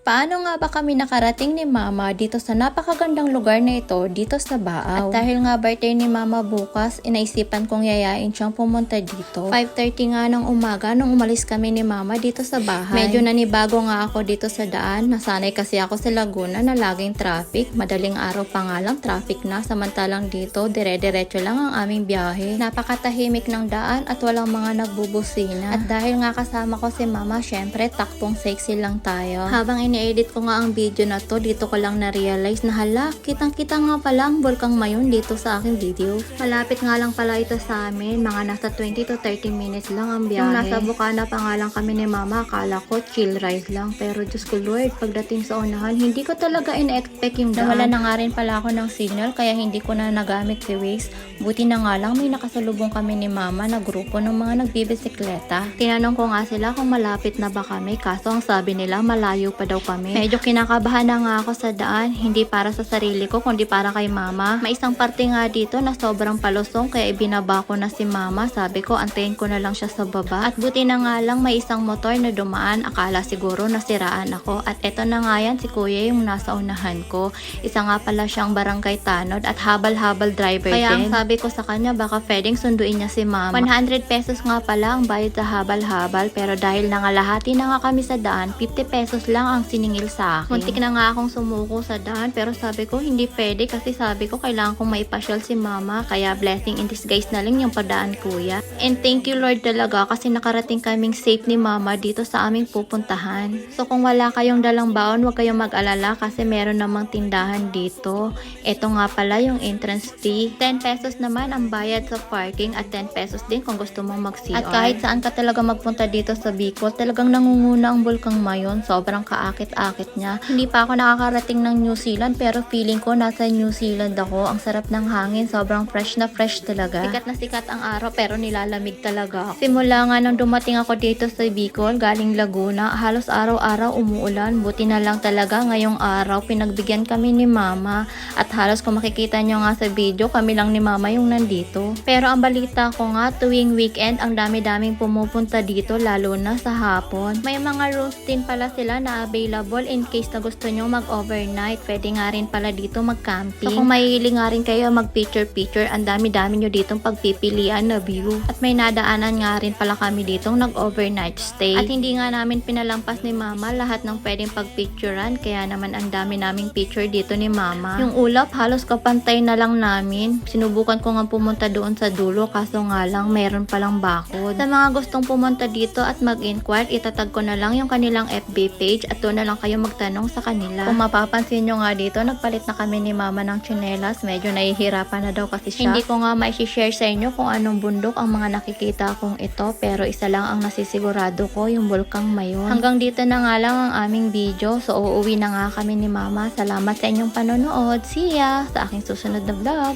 Paano nga ba kami nakarating ni Mama dito sa napakagandang lugar na ito dito sa Baaw? At dahil nga birthday ni Mama bukas, inaisipan kong yayain siyang pumunta dito. 5:30 nga ng umaga nung umalis kami ni Mama dito sa bahay. Medyo nanibago nga ako dito sa daan. Nasanay kasi ako sa Laguna na laging traffic. Madaling araw pa nga lang traffic na. Samantalang dito, dire-diretso lang ang aming biyahe. Napakatahimik ng daan at walang mga nagbubusina. At dahil nga kasama ko si Mama, syempre takbong sexy lang tayo. Habang ini-edit ko nga ang video na to, dito ko lang na-realize na hala, kitang-kita nga pala ang Bulkang Mayon dito sa aking video. Malapit nga lang pala ito sa amin, mga nasa 20 to 30 minutes lang ang biyahe. Nung nasa Bukana pa nga lang kami ni Mama, akala ko chill ride lang. Pero Diyos ko Lord, pagdating sa unahan, hindi ko talaga in-expect yung daan. Nawala na nga rin pala ako ng signal, kaya hindi ko na nagamit si Waze. Buti na nga lang may nakasalubong kami ni Mama na grupo ng mga nagbibisikleta. Tinanong ko nga sila kung malapit na ba kami, kaso ang sabi nila malayo pa daw kami. Medyo kinakabahan na nga ako sa daan, hindi para sa sarili ko kundi para kay Mama. May isang parte nga dito na sobrang palusong kaya ibinaba ko na si Mama. Sabi ko antayin ko na lang siya sa baba. At buti na nga lang may isang motor na dumaan, akala siguro nasiraan ako. At eto na nga yan si Kuya yung nasa unahan ko. Isa nga pala siyang barangay tanod at habal-habal driver kaya din. Ang sabi ko sa kanya baka pwedeng sunduin niya si Mama. 100 pesos nga pala ang bayad sa habal-habal, pero dahil nangalahati na nga kami sa daan, 50 pesos lang ang siningil sa akin. Muntik na nga akong sumuko sa daan, pero sabi ko hindi pwede kasi sabi ko kailangan kong maipasyal si Mama, kaya blessing in disguise na lang yung padaan Kuya. And thank you Lord talaga kasi nakarating kaming safe ni Mama dito sa aming pupuntahan. So kung wala kayong dalang baon, huwag kayong mag-alala kasi meron namang tindahan dito. Ito nga pala yung entrance fee. 10 pesos naman ang bayad sa parking at 10 pesos din kung gusto mong mag-CR. At kahit saan ka talaga magpunta dito sa Bicol, talagang nangunguna ang Bulkang Mayon. Sobrang kaakit-akit niya. Hindi pa ako nakakarating ng New Zealand pero feeling ko nasa New Zealand ako. Ang sarap ng hangin, sobrang fresh na fresh talaga. Sikat na sikat ang araw pero nilalamig talaga ako. Simula nga nung dumating ako dito sa Bicol, galing Laguna, halos araw-araw umuulan. Buti na lang talaga ngayong araw, pinagbigyan kami ni Mama. At halos kung makikita nyo nga sa video, kami lang ni Mama yung nandito. Pero ang balita ko nga, tuwing weekend, ang dami-daming pumupunta dito, lalo na sa hapon. May mga rooms din pala sila na available in case na gusto nyo mag-overnight. Pwede nga rin pala dito mag-camping. So kung mahilig nga rin kayo mag-picture-picture, ang dami-dami nyo ditong pagpipilian na view. At may nadaanan nga rin pala kami ditong nag-overnight stay. At hindi nga namin pinalampas ni Mama lahat ng pwedeng pagpicturean, kaya naman ang dami naming picture dito ni Mama. Yung ulap, halos kapantay na lang namin. Sinubukan ko nga pumunta doon sa dulo, kaso nga lang meron palang bakod. Sa mga gustong pumunta dito at mag-inquire, itatag ko na lang yung kanilang FB page at doon na lang kayo magtanong sa kanila. Kung mapapansin nyo nga dito, nagpalit na kami ni Mama ng tsinelas. Medyo nahihirapan na daw kasi siya. Hindi ko nga mai-share sa inyo kung anong bundok ang mga nakikita kong ito, pero isa lang ang nasisigurado ko, yung Bulkang Mayon. Hanggang dito na nga lang ang aming video. So uuwi na nga kami ni Mama. Salamat sa inyong panonood. See ya sa aking susunod na vlog.